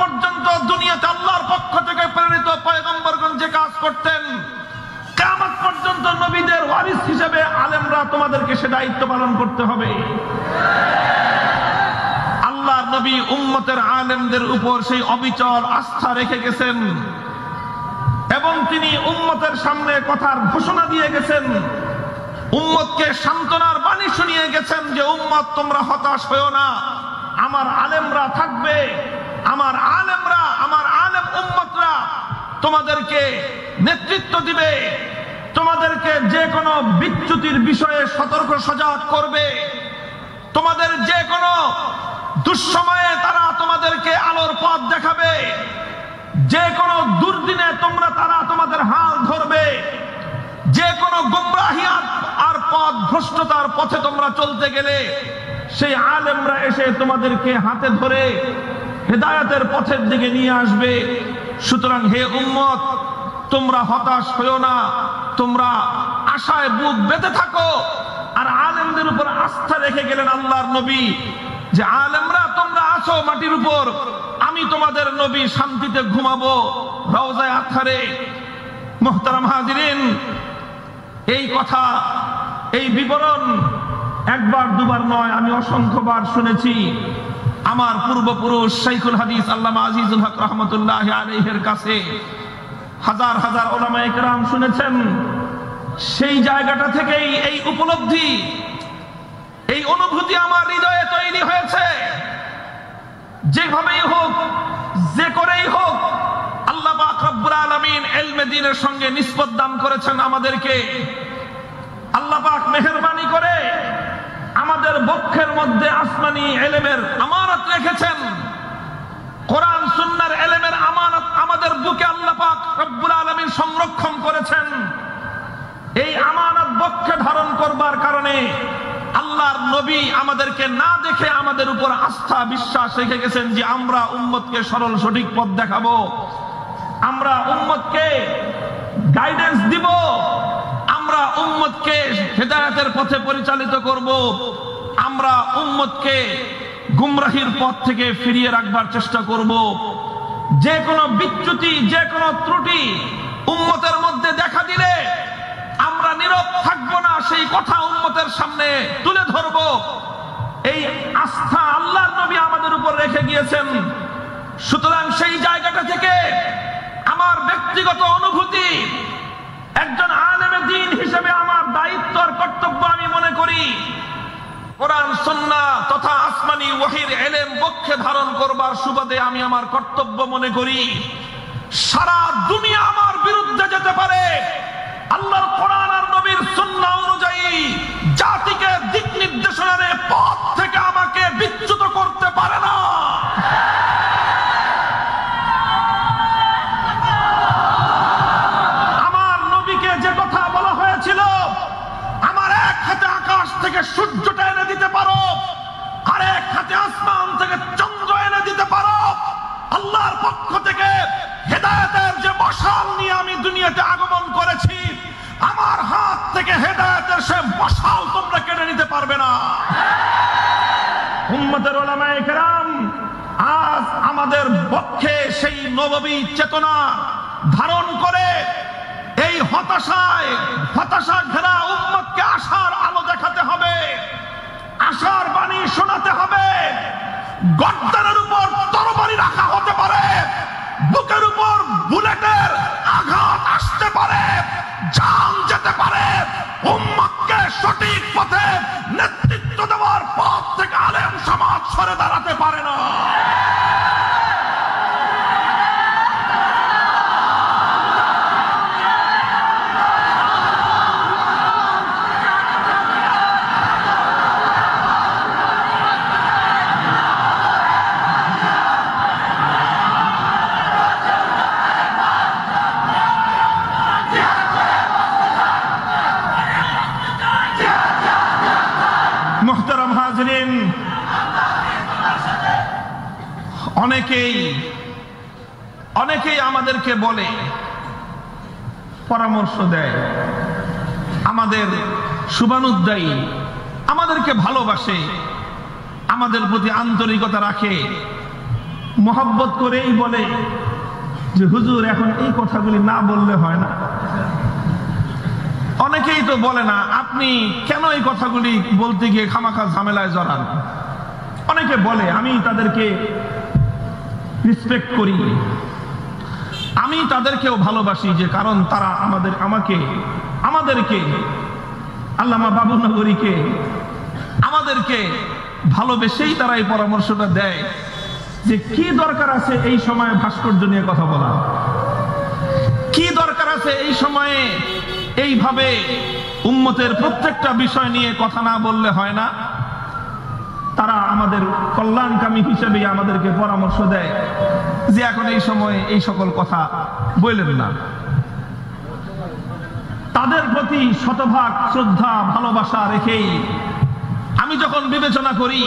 পর্যন্ত দুনিয়াতে আল্লাহর পক্ষ থেকে প্রেরিত পয়গম্বরগণ যে কাজ করতেন, কিয়ামত পর্যন্ত নবীদের ওয়ারিস হিসেবে আলেমরা তোমাদেরকে সে দায়িত্ব পালন করতে হবে। আল্লাহর নবী উম্মতের আলেমদের উপর সেই অবিচল আস্থা রেখে গেছেন এবং তিনি উম্মতের সামনে কথার ঘোষণা দিয়ে গেছেন, উম্মতকে সান্ত্বনার বাণী শুনিয়ে গেছেন যে উম্মত তোমরা হতাশ হয়ো না, আমার আলেমরা থাকবে, আমার আলেম উম্মতরা তোমাদেরকে নেতৃত্ব দিবে, তোমাদেরকে যে কোনো বিচ্যুতির বিষয়ে সতর্ক সজাগ করবে, তোমাদের যে কোনো দুঃসময়ে তারা তোমাদেরকে আলোর পথ দেখাবে, যে কোনো দুর্দিনে তারা তোমাদের হাল ধরবে, যে কোনো গুমরাহি আর পথ ভ্রষ্টতার পথে তোমরা চলতে গেলে সেই আলেমরা এসে তোমাদেরকে হাতে ধরে হেদায়েতের পথের দিকে নিয়ে আসবে। সুতরাং হে উম্মত, তোমরা হতাশ হয়ো না, তোমরা আশায় বুক বেঁধে থাকো। আর আলেমদের উপর আস্থা রেখে গেলেন আল্লাহর নবী যে আলেমরা তোমরা আছো মাটির উপর, আমি তোমাদের নবী শান্তিতে ঘুমাবো রওজায়ে আতহারে। মুহতারাম হাজিরিন, এই কথা, এই বিবরণ একবার দুবার নয়, আমি অসংখ্যবার শুনেছি। আমার পূর্বপুরুষ শাইখুল হাদিস আল্লামা আজিজুল হক রহমতুল্লাহ আলাইহির কাছে হাজার হাজার উলামায়ে কেরাম শুনেছেন। সেই জায়গাটা থেকেই এই উপলব্ধি, এই অনুভূতি আমার হৃদয়ে তৈরি হয়েছে। যেভাবেই হোক, যে করেই হোক, আল্লাহ পাক রব্বুল আলামিন ইলমে দ্বীনের সঙ্গে নিসবত দান করেছেন আমাদেরকে। আল্লাহ পাক মেহেরবানি করে আমাদের বক্ষের মধ্যে আসমানি ইলমের আমানত রেখেছেন। কোরআন সুন্নাহর ইলমের আমানত আমাদের বুকে আল্লাহ পাক রব্বুল আলামিন সংরক্ষণ করেছেন। এই আমানত বক্ষে ধারণ করবার কারণে আল্লাহর নবী আমাদেরকে না দেখে আমাদের উপর আস্থা বিশ্বাস রেখে গেছেন যে আমরা উম্মতকে সরল সঠিক পথ দেখাবো, আমরা উম্মতকে গাইডেন্স দিব, আমরা উম্মতকে হেদায়েতের পথে পরিচালিত করব, আমরা উম্মতকে গুমরাহির পথ থেকে ফিরিয়ে রাখবার চেষ্টা করব। যে কোনো বিচ্যুতি, যে কোনো ত্রুটি উম্মতের মধ্যে দেখা দিলে আমরা নীরব থাকবো না, সেই কথা উম্মতের সামনে তুলে ধরব। এই আস্থা আল্লাহর নবী আমাদের উপর রেখে গিয়েছেন। সুতরাং সেই জায়গাটা থেকে আমার ব্যক্তিগত অনুভূতি, একজন আলেমে দ্বীন হিসেবে আমার দায়িত্ব আর কর্তব্য আমি মনে করি কোরআন সুন্নাহ তথা আসমানি ওহীর ইলম বক্ষে ধারণ করবার সুবাদে আমি আমার কর্তব্য মনে করি। সারা দুনিয়া আমার বিরুদ্ধে যেতে পারে, আল্লাহর কোরআন আর নবীর সুন্নাহ অনুযায়ী জাতিকে দিক নির্দেশনার পথ থেকে আমাকে বিচ্যুত করতে পারে না। আমার নবীকে যে কথা বলা হয়েছিল, আমার এক হাতে আকাশ থেকে সূর্যটা এনে দিতে পারো, আর এক হাতে আসমান থেকে চন্দ্র এনে দিতে পারো, আল্লাহর পক্ষ থেকে হেদায়েতের যে মশাল নিয়ে আমি দুনিয়াতে আগমন করেছি, আমার হাত থেকে হেদায়েতের সে মশাল তোমরা কেড়ে নিতে পারবে না। উম্মতের উলামায়ে কেরাম আজ আমাদের পক্ষে সেই নববী চেতনা ধারণ করে এই হতাশা ঘেরা উম্মতকে আশার আলো দেখাতে হবে, আশার বাণী শোনাতে হবে। গর্দানের উপর তরবারি রাখা হতে পারে, বুকের উপর বুলেটের আঘাত আসতে পারে, জান যেতে পারে, উম্মতকে সঠিক পথে নেতৃত্ব দেওয়ার পথ থেকে আলেম সমাজ সরে দাঁড়াতে পারে না। মুহতারাম হাজিরিন, অনেকেই আমাদেরকে বলে, পরামর্শ দেয়, আমাদের শুভানুধ্যায়ী, আমাদেরকে ভালোবাসে, আমাদের প্রতি আন্তরিকতা রাখে, মোহাব্বত করেই বলে যে হুজুর এখন এই কথাগুলি না বললে হয় না। অনেকেই তো বলে না আপনি কেন এই কথাগুলি বলতে গিয়ে খামাখা ঝামেলায় জড়ান। অনেকে বলে, আমি তাদেরকে রেসপেক্ট করি, আমি তাদেরকেও ভালোবাসি, যে কারণ তারা আমাদেরকে আল্লামা বাবুনগরীকে আমাদেরকে ভালোবেসেই তারা এই পরামর্শটা দেয় যে কি দরকার আছে এই সময়ে ভাস্কর্য নিয়ে কথা বলা, কি দরকার আছে এই সময়ে এইভাবে উম্মতের প্রত্যেকটা বিষয় নিয়ে কথা না বললে হয় না। তারা আমাদের কল্যাণকামী হিসেবে আমাদেরকে পরামর্শ দেয় যে এখন এই সময়ে এই সকল কথা বললেন না। তাদের প্রতি শতভাগ শ্রদ্ধা ভালোবাসা রেখেই আমি যখন বিবেচনা করি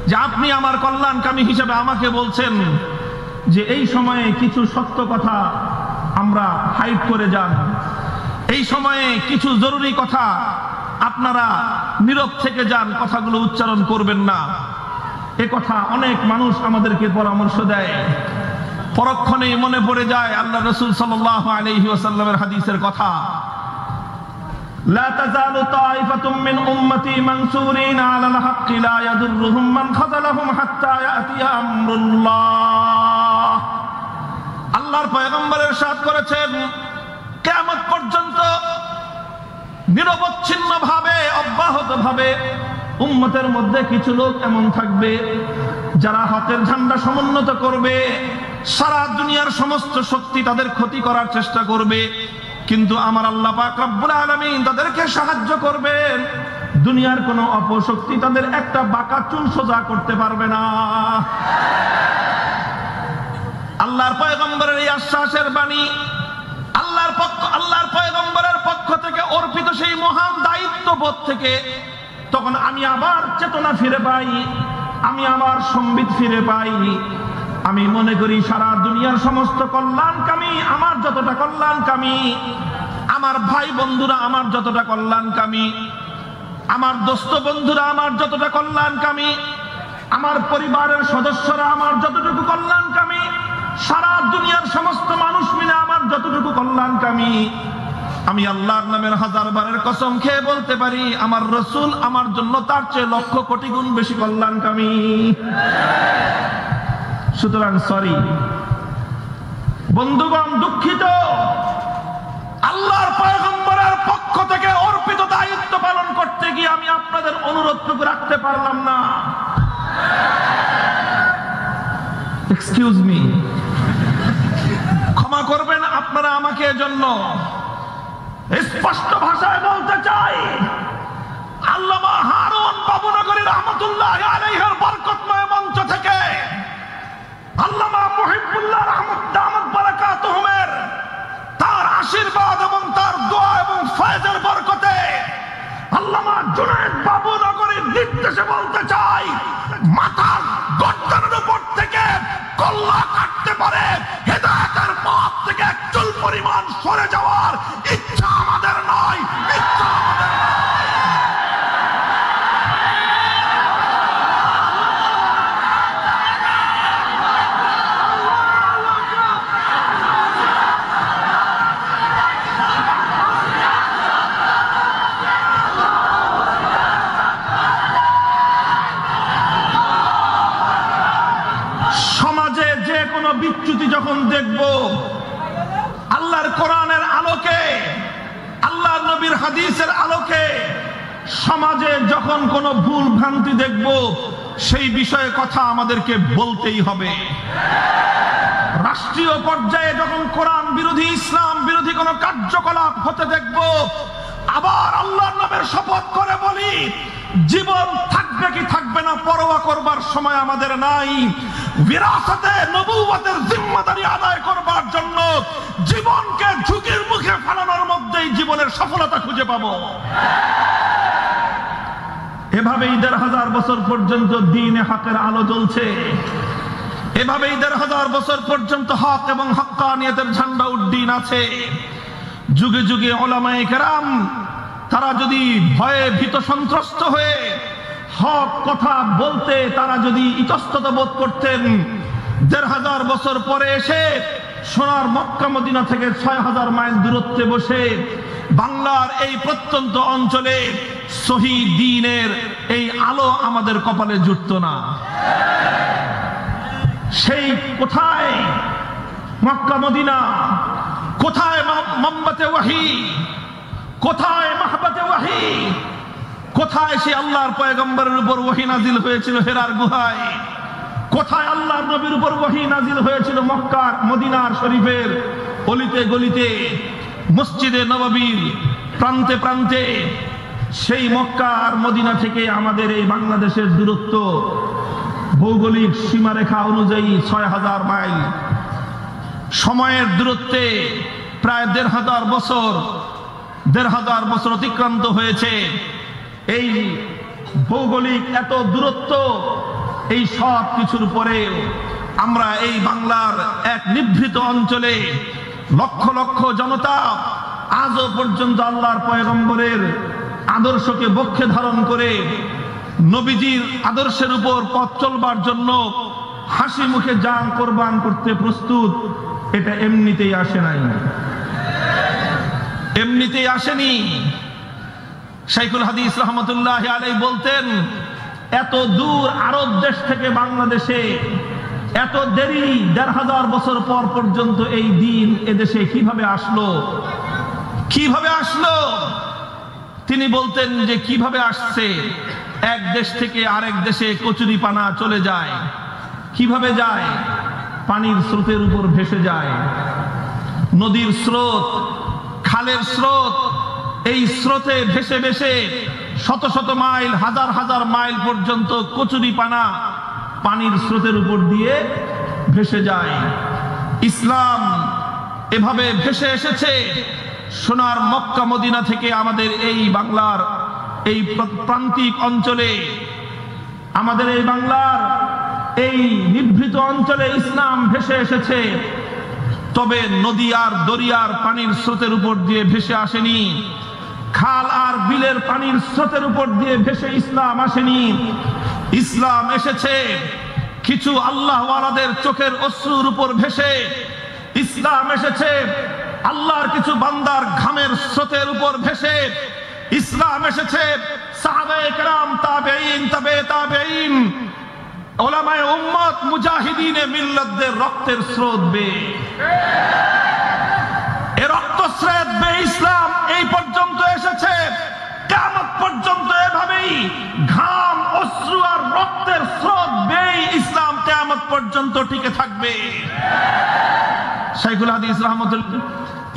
যে আপনি আমার কল্যাণকামী হিসেবে আমাকে বলছেন যে এই সময়ে কিছু সত্য কথা আমরা হাইড করে যান, এই সময়ে কিছু জরুরি কথা আপনারা নীরব থেকে যান, কথাগুলো উচ্চারণ করবেন না, এ কথা অনেক মানুষ আমাদেরকে পরামর্শ দেয়। পরক্ষণেই মনে পড়ে যায় আল্লাহ রাসূল সাল্লাল্লাহু আলাইহি ওয়াসাল্লামের হাদিসের কথা, লা তাযালু তাইফাতুম মিন উম্মতি মানসুরিনা আলাল হাক্কি লা ইয়াদুররুহুম মান খাযালাহুম হাত্তা ইয়াতিয়া আমরুল্লাহ। আল্লাহর পয়গম্বর ইরশাদ করেছেন, কিয়ামত পর্যন্ত নিরবচ্ছিন্নভাবে অব্যাহতভাবে উম্মতের মধ্যে কিছু লোক এমন থাকবে যারা হাতের ঝান্ডা সমুন্নত করবে, সারা দুনিয়ার সমস্ত শক্তি তাদের ক্ষতি করার চেষ্টা করবে, কিন্তু আমার আল্লাহ পাক রব্বুল আলামিন তাদেরকে সাহায্য করবেন। দুনিয়ার কোনো অপশক্তি তাদের একটা বাঁকা চুল সোজা করতে পারবে না। আল্লাহর পয়গম্বরের এই আশ্বাসের বাণী, আল্লাহর পয়গম্বরের পক্ষ থেকে অর্পিত সেই মহান দায়িত্ববোধ থেকে তখন আমি আবার চেতনা ফিরে পাই, আমি আবার সম্বিত ফিরে পাই। আমি মনে করি সারা দুনিয়ার সমস্ত কল্যাণকামী আমার যতটা কল্যাণকামী, আমার ভাই বন্ধুরা আমার যতটা কল্যাণকামী, আমার দোস্ত বন্ধুরা আমার যতটা কল্যাণকামী, আমার পরিবারের সদস্যরা আমার যতটুকু কল্যাণকামী, সারা দুনিয়ার সমস্ত মানুষ মিলে আমার যতটুকু কল্যাণকামী, আমি আল্লাহর নামের 1000 বারের কসম খেয়ে বলতে পারি আমার রাসূল আমার জন্য তার চেয়ে লক্ষ কোটি গুণ বেশি কল্যাণকামী। সুতরাং সরি বন্ধুগণ, দুঃখিত, আল্লাহর পয়গম্বরের পক্ষ থেকে অর্পিত দায়িত্ব পালন করতে গিয়ে আমি আপনাদের অনুরোধটুকু রাখতে পারলাম না। এক্সকিউজ মি, ক্ষমা করবেন আপনারা আমাকে। এজন্য স্পষ্ট ভাষায় বলতে চাই, আল্লামা হারুন বাবুনগরী রাহমাতুল্লাহ আলাইহির বরকতময় মঞ্চ থেকে আল্লামা মুহিবুল্লাহ রহমত দামাত বারাকাতুহুমের তার আশীর্বাদ এবং তার দোয়া এবং ফয়েজের বরকতে আল্লামা জুনায়েদ বাবুনগরীর নির্দেশে বলতে চাই, মাথার গর্দানের উপর থেকে কল্লা কাটতে পারে হেদায়েতের পথ থেকে এক চুল পরিমাণ সরে যাওয়ার ইচ্ছা আমাদের নয়, ইচ্ছা আমাদের নয়। সমাজে যে কোনো বিচ্যুতি যখন দেখব, আল্লাহর কোরআনের আলোকে, আল্লাহর নবীর হাদিসের আলোকে সমাজে যখন কোনো ভুল ভ্রান্তি দেখব, সেই বিষয়ে কথা আমাদেরকে বলতেই হবে। রাষ্ট্রীয় পর্যায়ে যখন কোরআন বিরোধী, ইসলাম বিরোধী কোনো কার্যকলাপ হতে দেখব, আবার আল্লাহর নামের শপথ করে বলি, জীবন থাকবে কি থাকবে না পরোয়া করবার সময় আমাদের নাই। বিরাসতে নবুওয়াতের জিম্মাদারি আদায় করবার জন্য জীবনকে ঝুঁকির মুখে ফেলানোর মধ্যেই জীবনের সফলতা খুঁজে পাবো। এভাবেই 1500 বছর পর্যন্ত দ্বীনে হকের আলো জ্বলছে, এভাবেই 1500 বছর পর্যন্ত হক এবং হক্কানিয়তের ঝান্ডা উড্ডীন আছে। যুগে যুগে উলামায়ে কেরাম তারা যদি ভয়ে ভীত সন্ত্রস্ত হয়ে হক কথা বলতে তারা যদি ইতস্তত বোধ করতেন, 1500 বছর পরে এসে সোনার মক্কা মদিনা থেকে 6000 মাইল দূরত্বে বসে বাংলার এই প্রত্যন্ত অঞ্চলে সহি দ্বীনের এই আলো আমাদের কপালে জুটতো না। সেই কোথায় মক্কা মদিনা, কোথায় মোহাম্মতে ওয়াহি, কোথায় মাহবাতে ওয়াহি, কোথায় সে আল্লাহর পয়গম্বরের উপর ওয়াহি নাজিল হয়েছিল হেরার গুহায়, কোথায় আল্লাহর নবীর উপর ওয়াহি নাজিল হয়েছিল মক্কার মদিনার শরীফের অলিতে গলিতে, মসজিদে নববীর প্রান্তে প্রান্তে। সেই মক্কা আর মদিনা থেকে আমাদের এই বাংলাদেশের দূরত্ব ভৌগোলিক সীমারেখা অনুযায়ী 6000 মাইল। সময়ের দূরত্বে প্রায় 1500 বছর অতিক্রান্ত হয়েছে। এই ভৌগোলিক এত দূরত্ব, এই সব কিছুর পরে আমরা এই বাংলার এক নিভৃত অঞ্চলে লক্ষ লক্ষ জনতা আজও পর্যন্ত আল্লাহর পয়গম্বরের আদর্শকে বক্ষে ধারণ করে নবীজির আদর্শের উপর পথ চলবার জন্য হাসি মুখে জান কোরবান করতে প্রস্তুত। এটা এমনিতেই আসে নাই, এমনিতেই আসেনি। শাইখুল হাদিস রহমতুল্লাহ আলাইহি বলতেন, এত দূর আরব দেশ থেকে বাংলাদেশে এত দেরি 1500 বছর পর পর্যন্ত এই দিন এদেশে কিভাবে আসলো, কিভাবে আসলো? তিনি বলতেন যে কিভাবে আসছে, এক দেশ থেকে আরেক দেশে কচুরি পানা চলে যায়। কিভাবে যায়? পানির স্রোতের উপর ভেসে যায়। নদীর স্রোত, খালের স্রোত, এই স্রোতে ভেসে ভেসে শত শত মাইল, হাজার হাজার মাইল পর্যন্ত কচুরি পানা পানির স্রোতের উপর দিয়ে ভেসে যায়। ইসলাম এভাবে ভেসে এসেছে সোনার মক্কা মদিনা থেকে আমাদের এই বাংলার এই প্রান্তিক অঞ্চলে, আমাদের এই বাংলার এই নিভৃত অঞ্চলে ইসলাম ভেসে এসেছে। তবে নদী আর দরিয়ার পানির স্রোতের উপর দিয়ে ভেসে আসেনি, খাল আর বিলের পানির স্রোতের উপর দিয়ে ভেসে ইসলাম আসেনি। ইসলাম এসেছে কিছু আল্লাহওয়ালাদের চোখের অশ্রুর উপর ভেসে। ইসলাম এসেছে আল্লাহর কিছু বান্দার ঘামের স্রোতের উপর ভেসে। ইসলাম এসেছে সাহাবায়ে কেরাম, তাবেঈন, তাবে তাবেঈন, উলামায়ে উম্মত, মুজাহিদিনে মিল্লাতদের রক্তের স্রোত বেয়ে। এই রক্ত স্রোত বেয়ে ইসলাম এই পর্যন্ত এসেছে। কিয়ামত পর্যন্ত এভাবেই ঘাম, অশ্রু আর রক্তের স্রোত বেয়ে ইসলাম কিয়ামত পর্যন্ত টিকে থাকবে। শাইখুল হাদিস রাহমাতুল্লাহ,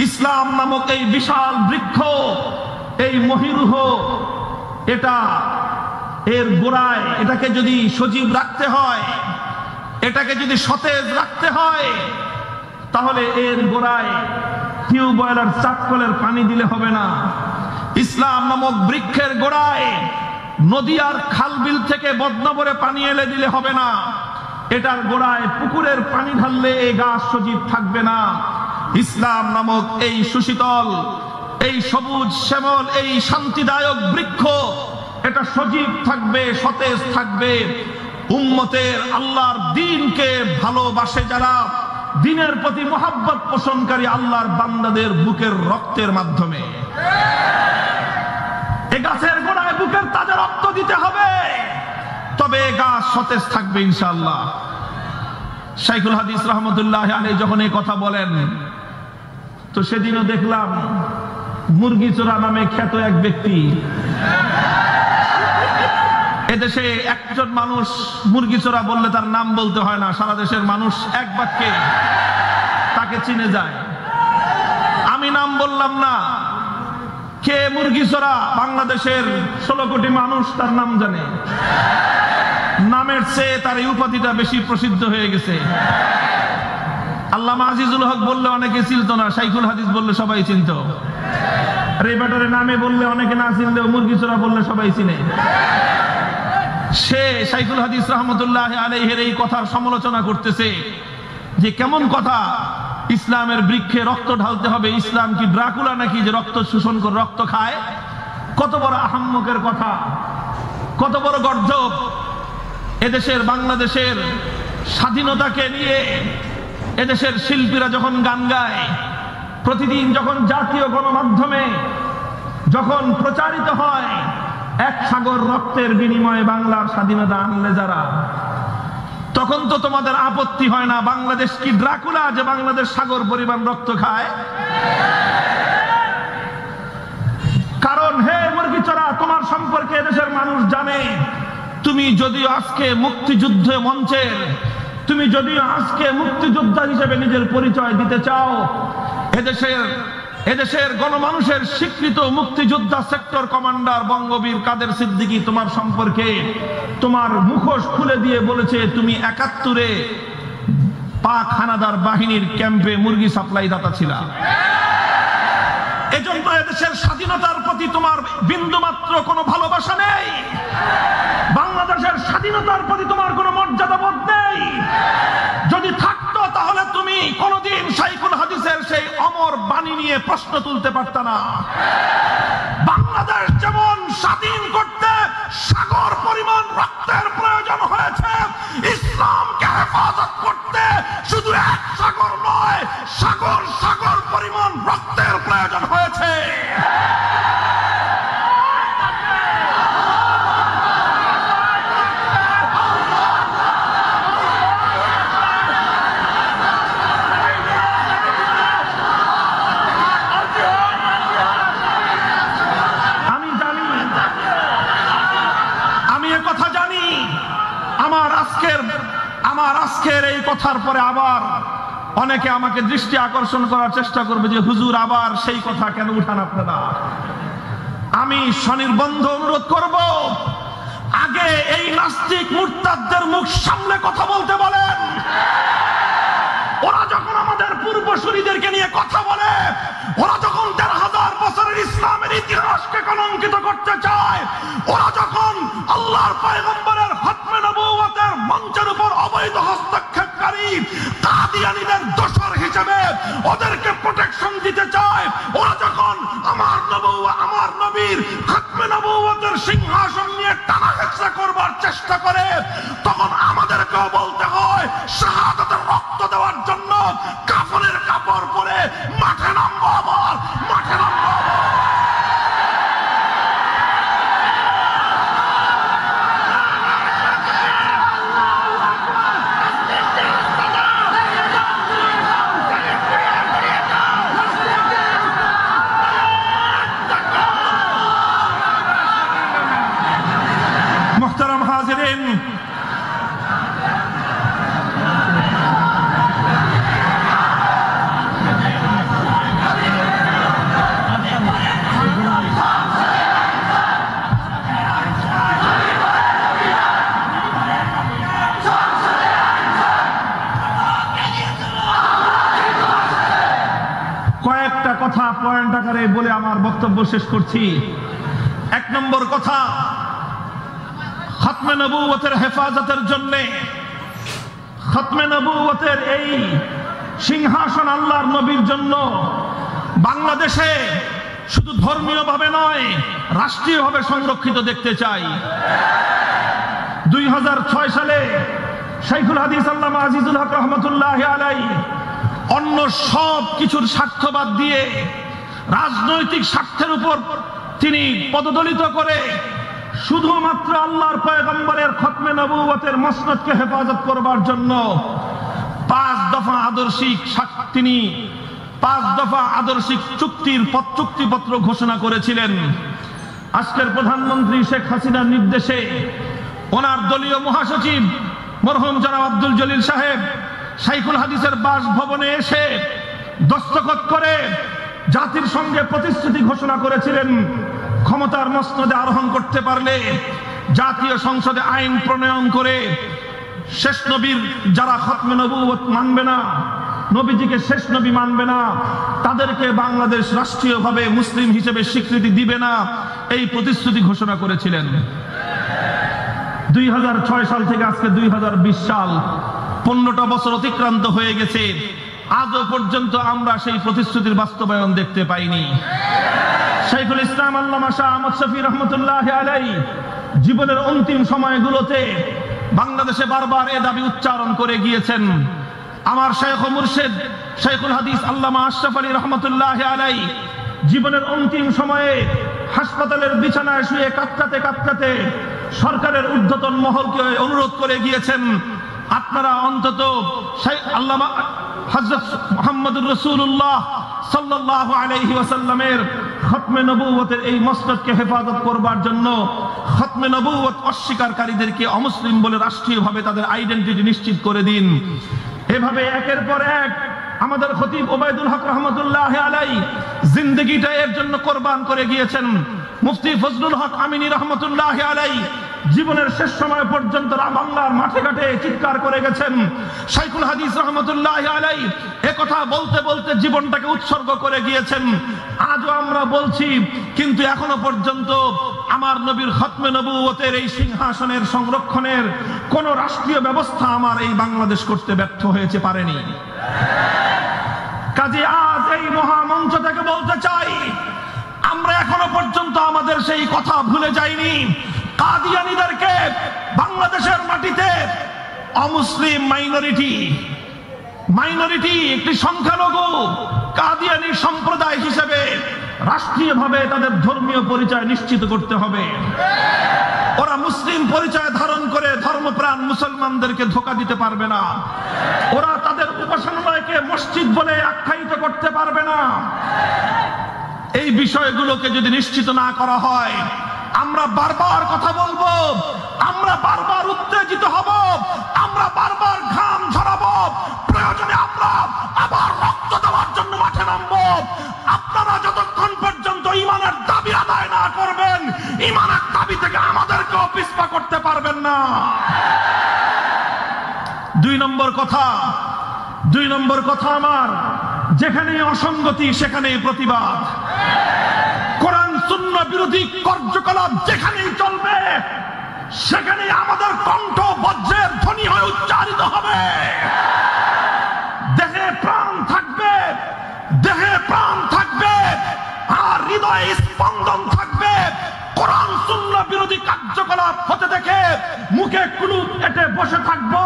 ইসলাম নামক এই বিশাল বৃক্ষ, এই মহিরুহ, এটা এর গোড়ায় এটাকে যদি সজীব রাখতে হয়, এটাকে যদি সতেজ রাখতে হয়, তাহলে এর গোড়ায় টিউবওয়েল আর চাপকলের পানি দিলে হবে না। ইসলাম নামক বৃক্ষের গোড়ায় নদী আর খালবিল থেকে বদনবরে পানি এলে দিলে হবে না। এটার গোড়ায় পুকুরের পানি ঢাললে এই গাছ সজীব থাকবে না। ইসলাম নামক এই সুশীতল, এই সবুজ শ্যামল, এই শান্তিদায়ক বৃক্ষ, এটা সজীব থাকবে, সতেজ থাকবে উম্মতের আল্লাহর দ্বীনকে ভালোবাসে যারা, দ্বীনের প্রতি মহব্বত পোষণকারী আল্লাহর বান্দাদের বুকের রক্তের মাধ্যমে। এই গাছের গোড়ায় বুকের তাজা রক্ত দিতে হবে, তবে গাছ সতেজ থাকবে ইনশাআল্লাহ। শাইখুল হাদিস রহমতুল্লাহ আলাইহি যখন এই কথা বলেন, তো সেদিনও দেখলাম মুরগি চোরা নামে খ্যাত এক ব্যক্তি, এদেশে একজন মানুষ মুরগি চোরা বললে তার নাম বলতে হয় না, সারা দেশের মানুষ এক বাক্যে তাকে চিনে যায়। আমি নাম বললাম না, কে মুরগি চোরা বাংলাদেশের 16 কোটি মানুষ তার নাম জানে। নামের চেয়ে তার এই উপাধিটা বেশি প্রসিদ্ধ হয়ে গেছে। আল্লামা আজিজুল হক বললে অনেকে চিনত না, শাইখুল হাদিস বললে সবাই চিনত। আর এই ব্যাটারে নামে বললে অনেকে না চিনলেও মুরগি চোরা বললে সবাই চিনে। সে শাইখুল হাদিস রহমতুল্লাহ আলাইহির এই কথার সমালোচনা করতেছে যে কেমন কথা, ইসলামের বৃক্ষে রক্ত ঢালতে হবে, ইসলাম কি ড্রাকুলা নাকি যে রক্ত শোষণ করে রক্ত খায়? কত বড় আহাম্মকের কথা, কত বড় গর্জব। এদেশের বাংলাদেশের স্বাধীনতাকে নিয়ে এদেশের শিল্পীরা যখন গান গায়, প্রতিদিন যখন জাতীয় গণমাধ্যমে যখন প্রচারিত হয়, এক সাগর রক্তের বিনিময়ে বাংলার স্বাধীনতা আনলে যারা, তখন তো তোমাদের আপত্তি হয় না বাংলাদেশ কি ড্রাকুলা যে বাংলাদেশ সাগর পরিমাণ রক্ত খায়? কারণ হে মুরগিচড়া, তোমার সম্পর্কে এদেশের মানুষ জানে। তুমি যদিও আজকে মুক্তিযুদ্ধ মঞ্চের, তুমি যদিও আজকে মুক্তিযোদ্ধা হিসেবে নিজের পরিচয় দিতে চাও, এদেশের গণমানুষের স্বীকৃত মুক্তিযোদ্ধা সেক্টর কমান্ডার বঙ্গবীর কাদের সিদ্দিকী তোমার সম্পর্কে তোমার মুখোশ খুলে দিয়ে বলেছে তুমি ৭১-এ পাক হানাদার বাহিনীর ক্যাম্পে মুরগি সাপ্লাই দাতা ছিলা। এজন্য এদেশের স্বাধীনতার প্রতি তোমার বিন্দুমাত্র কোনো ভালোবাসা নেই। বাংলাদেশের স্বাধীনতার প্রতি তোমার কোনো মর্যাদা বোধ নেই। যদি থাকতো তাহলে তুমি কোনদিন শাইখুল হাদিসের সেই অমর বাণী নিয়ে প্রশ্ন তুলতে পারত না। বাংলাদেশ যেমন স্বাধীন করতে সাগর পরিমাণ রক্তের প্রয়োজন হয়েছে, ইসলামকে হেফাজত করতে শুধু এক সাগর নয়, সাগর সাগর পরিমাণ রক্তের প্রয়োজন হয়েছে। আমার আজকের এই কথার পরে আবার অনেকে আমাকে দৃষ্টি আকর্ষণ করার চেষ্টা করবে যে হুজুর আবার সেই কথা কেন উঠান আপনারা। আমি স্বনির্বন্ধ অনুরোধ করব, আগে এই নাস্তিক মুরতাদদের মুখ সামনে কথা বলতে বলেন। ওরা যখন আমাদের পূর্বসূরীদেরকে নিয়ে কথা বলে, ওরা যখন ১৩,০০০ বছরের ইসলামের ইতিহাসকে কলঙ্কিত করতে চায়, ওরা যখন আল্লাহর পয়গম্বরের খতমে নবুয়তের মঞ্চের উপর অবৈধ হস্তক্ষেপকারী কাদিয়ানীদের দোসর হিসেবে ওদেরকে প্রোটেকশন দিতে চায়, ওরা যখন আমার নবীর খতমে নবুয়তের সিংহাসন নিয়ে টানা হেঁচড়া করবার চেষ্টা করে, তখন আমাদেরকেও বলতে হয় শাহাদাতের রক্ত দেওয়ার জন্য কাফনের কাপড় পরে মাঠে নামবো, আবার মাঠে নামবো। মুহতারাম হাজিরিন, কয়েকটা কথা পয়েন্ট আকারে বলে আমার বক্তব্য শেষ করছি। ১ নম্বর কথা, খতমে নবুয়তের হেফাজতের জন্য, খতমে নবুয়তের এই সিংহাসন আল্লাহর নবীর জন্য বাংলাদেশে শুধু ধর্মীয় ভাবে নয়, রাষ্ট্রীয়ভাবে সংরক্ষিত দেখতে চাই। ২০০৬ সালে শাইখুল হাদিস আল্লামা আজিজুল হক রহমতুল্লাহ আলাইহি অন্য সব কিছুর স্বার্থ বাদ দিয়ে রাজনৈতিক স্বার্থের উপর তিনি পদদলিত করে শুধুমাত্র আল্লাহর পয়গম্বরের খতমে নবুয়তের মসনদকে হেফাজত করবার জন্য ৫ দফা আদর্শিক চুক্তিপত্র ঘোষণা করেছিলেন। আজকের প্রধানমন্ত্রী শেখ হাসিনার নির্দেশে ওনার দলীয় মহাসচিব মরহুম জনাব আব্দুল জলিল সাহেব শাইখুল হাদিসের বাসভবনে এসে দস্তখত করে জাতির সঙ্গে প্রতিশ্রুতি ঘোষণা করেছিলেন, ক্ষমতার মসনদে আরোহণ করতে পারলে জাতীয় সংসদে আইন প্রণয়ন করে শেষ নবীর যারা খতমে নবুয়ত মানবে না, নবীজিকে শেষ নবী মানবে না, তাদেরকে বাংলাদেশ রাষ্ট্রীয়ভাবে মুসলিম হিসেবে স্বীকৃতি দিবে না, এই প্রতিশ্রুতি ঘোষণা করেছিলেন। ২০০৬ সাল থেকে আজকে ২০২০ সাল, ১৫টা বছর অতিক্রান্ত হয়ে গেছে, আজও পর্যন্ত আমরা সেই প্রতিশ্রুতির বাস্তবায়ন দেখতে পাইনি। শাইখুল ইসলাম আল্লামা শাহ আহমদ শফি রহমতুল্লাহ আলাইহি জীবনের অন্তিম সময়গুলোতে বাংলাদেশে বারবার এ দাবি উচ্চারণ করে গিয়েছেন। আমার শাইখ ও মুর্শিদ শাইখুল হাদিস আল্লামা আশরাফ আলী রহমতুল্লাহ আলাই জীবনের অন্তিম সময়ে হাসপাতালের বিছানায় শুয়ে কাঁদতে কাঁদতে সরকারের ঊর্ধ্বতন মহলকে অনুরোধ করে গিয়েছেন, আপনারা অন্তত আল্লামা হযরত মুহাম্মদুর রাসূলুল্লাহ সাল্লাল্লাহু আলাইহি ওয়াসাল্লামের খতমে নবুয়তের এই মসনদকে হেফাজত করবার জন্য খতমে নবুয়ত অস্বীকারীদেরকে অমুসলিম বলে রাষ্ট্রীয়ভাবে তাদের আইডেন্টিটি নিশ্চিত করে দিন। এভাবে একের পর এক আমাদের খতিব ওবায়দুল হক রহমতুল্লাহ আলাইহি জিন্দেগিটা এর জন্য কোরবান করে গিয়েছেন। মুফতি ফজলুল হক আমিনী রহমতুল্লাহ আলাইহি জীবনের শেষ সময় পর্যন্ত বাংলার মাঠে ঘাটে চিৎকার করে গেছেন। শাইখুল হাদিস রহমতুল্লাহ আলাইহি একথা বলতে বলতে জীবনটাকে উৎসর্গ করে গিয়েছেন। আজও আমরা বলছি, কিন্তু এখনো পর্যন্ত আমার নবীর খতমে নবুয়তের এই সিংহাসনের সংরক্ষণের কোন রাষ্ট্রীয় ব্যবস্থা আমার এই বাংলাদেশ করতে ব্যর্থ হয়েছে, পারেনি। কাজে আজ এই মহামঞ্চ থেকে বলতে চাই, আমরা এখনো পর্যন্ত আমাদের সেই কথা ভুলে যাইনি। কাদিয়ানীদেরকে বাংলাদেশের মাটিতে অমুসলিম মাইনরিটি একটি সংখ্যালঘু কাদিয়ানী সম্প্রদায় হিসেবে রাষ্ট্রীয়ভাবে তাদের ধর্মীয় পরিচয় নিশ্চিত করতে হবে। ওরা মুসলিম পরিচয় ধারণ করে ধর্মপ্রাণ মুসলমানদেরকে ধোঁকা দিতে পারবে না। ওরা তাদের উপাসনালয়কে মসজিদ বলে আখ্যায়িত করতে পারবে না। এই বিষয়গুলোকে যদি নিশ্চিত না করা হয়, আমরা বারবার কথা বলবো, আমরা বারবার উত্তেজিত হব, আমরা বারবার ঘাম ঝরাবো, প্রয়োজনে আমরা আবার রক্ত দেওয়ার জন্য মাঠে নামবো। আপনারা যতক্ষণ পর্যন্ত ঈমানের দাবি আদায় না করবেন, ঈমানের দাবি থেকে আমাদেরকে পিছপা করতে পারবেন না। দুই নম্বর কথা আমার, যেখানে অসঙ্গতি সেখানেই প্রতিবাদ। কোরআন সুন্নাহ বিরোধী কার্যকলাপ যেখানেই চলবে, সেখানে আমাদের কণ্ঠ বজ্রের ধ্বনি হয়ে উচ্চারিত হবে। দেহে প্রাণ থাকবে আর হৃদয়ে স্পন্দন থাকবে। কোরআন সুন্নাহ বিরোধী কার্যকলাপ হতে দেখে মুখে কুলুপ এঁটে বসে থাকবো,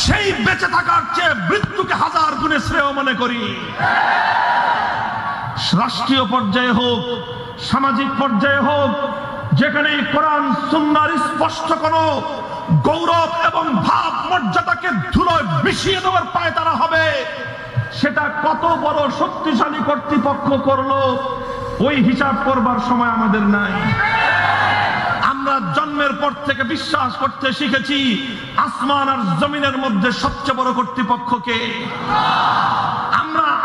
সেই বেঁচে থাকার চেয়ে মৃত্যুকে হাজার গুণে শ্রেয় মনে করি। রাষ্ট্রীয় পর্যায়ে হোক, সামাজিক পর্যায়ে হোক, যেখানে কোরআন সুন্নাহর স্পষ্ট কোন গৌরব এবং ভাব মর্যাদাকে ধুলোয় মিশিয়ে দেওয়ার পায়তারা হবে, সেটা কত বড় শক্তিশালী কর্তৃপক্ষ করলো ওই হিসাব করবার সময় আমাদের নাই। আমরা জন্মের পর থেকে বিশ্বাস করতে শিখেছি আসমান আর জমিনের মধ্যে সবচেয়ে বড় কর্তৃপক্ষকে।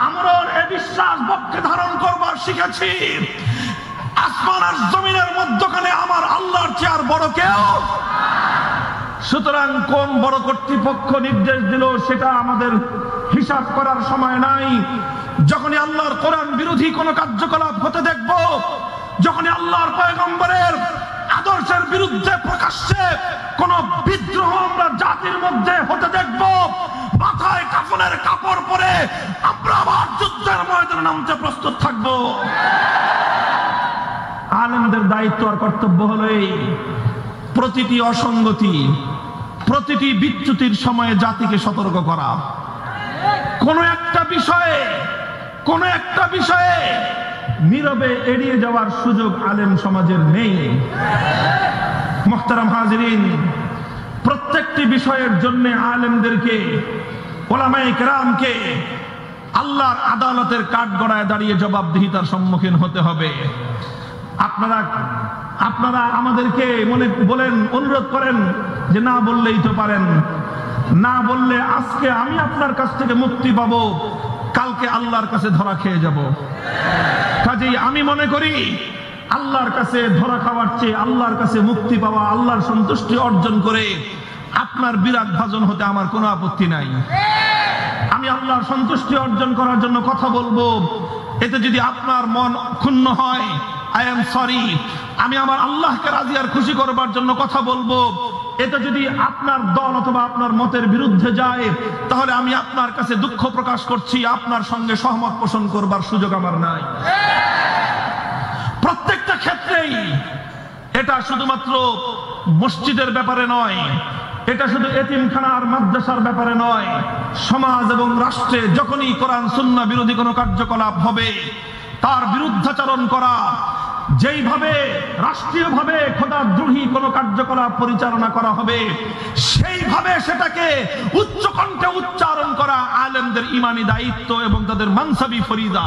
আমরা এ বিশ্বাস বক্ষে ধারণ করবার শিখেছি আসমান আর জমিনের মধ্যখানে আমার আল্লাহর চেয়ে আর বড় কেউ। সুতরাং কোন বড় কর্তৃপক্ষ নির্দেশ দিল সেটা আমাদের হিসাব করার সময় নাই। যখনই আল্লাহর কোরআন বিরোধী কোন কার্যকলাপ হতে দেখব, যখনই আল্লাহর পয়গম্বরের আদর্শের বিরুদ্ধে প্রকাশ্যে কোন বিদ্রোহ আমরা জাতির মধ্যে হতে দেখব, মাথায় কাফনের কাপড় পরে আমরা আবার যুদ্ধের ময়দানে নামতে প্রস্তুত থাকব। আলেমদের দায়িত্ব আর কর্তব্য হলো এই, প্রতিটি অসঙ্গতি, প্রতিটি বিচ্যুতির সময়ে জাতিকে সতর্ক করা। কোন একটা বিষয়ে নীরবে এড়িয়ে যাওয়ার সুযোগ আলেম সমাজের নেই। মুহতারাম হাজিরিন, প্রত্যেকটি বিষয়ের জন্য আলেমদেরকে, ওলামায়ে কেরামকে আল্লাহর আদালতের কাঠগড়ায় দাঁড়িয়ে জবাবদিহিতার সম্মুখীন হতে হবে। আপনারা আমাদেরকে অনুরোধ করেন যে না বললেই তো পারেন, না বললে আজকে আমি আপনার কাছ থেকে মুক্তি পাবো, কালকে আল্লাহর কাছে ধরা খেয়ে যাব। কাজেই আমি মনে করি আল্লাহর কাছে ধরা খাওয়ার চেয়ে আল্লাহর কাছে মুক্তি পাওয়া, আল্লাহর সন্তুষ্টি অর্জন করে আপনার বিরাগ ভাজন হতে আমার কোনো আপত্তি নাই। আমি আল্লাহর সন্তুষ্টি অর্জন করার জন্য কথা বলবো, এতে যদি আপনার মন ক্ষুণ্ণ হয়, আই এম সরি। আমি আমার আল্লাহকে রাজি আর খুশি করবার জন্য কথা বলবো, এটা যদি আপনার দল অথবা আপনার মতের বিরুদ্ধে যায়, তাহলে আমি আপনার কাছে দুঃখ প্রকাশ করছি, আপনার সঙ্গে সহমত পোষণ করবার সুযোগ আমার নাই। প্রত্যেকটা ক্ষেত্রেই এটা শুধুমাত্র মসজিদের ব্যাপারে নয়, এটা শুধু এতিমখানা আর মাদ্রাসার ব্যাপারে নয়, সমাজ এবং রাষ্ট্রে যখনই কোরআন সুন্নাহ বিরোধী কোনো কার্যকলাপ হবে তার বিরুদ্ধাচরণ করা, যেইভাবে রাষ্ট্রীয়ভাবে খোদাদ্রোহী কোনো কার্যকলাপ পরিচালনা করা হবে সেইভাবে সেটাকে উচ্চকণ্ঠে উচ্চারণ করা আলেমদের ইমানি দায়িত্ব এবং তাদের মানসাবি ফরিদা।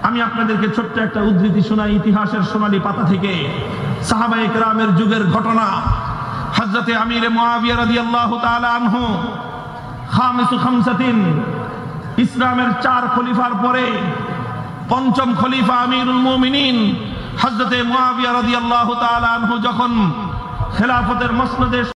আমি আপনাদেরকে ছোট্ট একটা উদ্ধৃতি শোনাই ইতিহাসের সোনালী পাতা থেকে, সাহাবায়ে কেরামের যুগের ঘটনা। হযরতে আমিরে মুআবিয়া রাদিয়াল্লাহু তাআলা আনহু খামিসু খামসাতিন, ইসলামের 4 খলিফার পরে পঞ্চম খলিফা আমিরুল মুমিনিন হযরতে মুআবিয়া রাদিয়াল্লাহু তাআলা আনহু যখন খেলাফতের মসনদে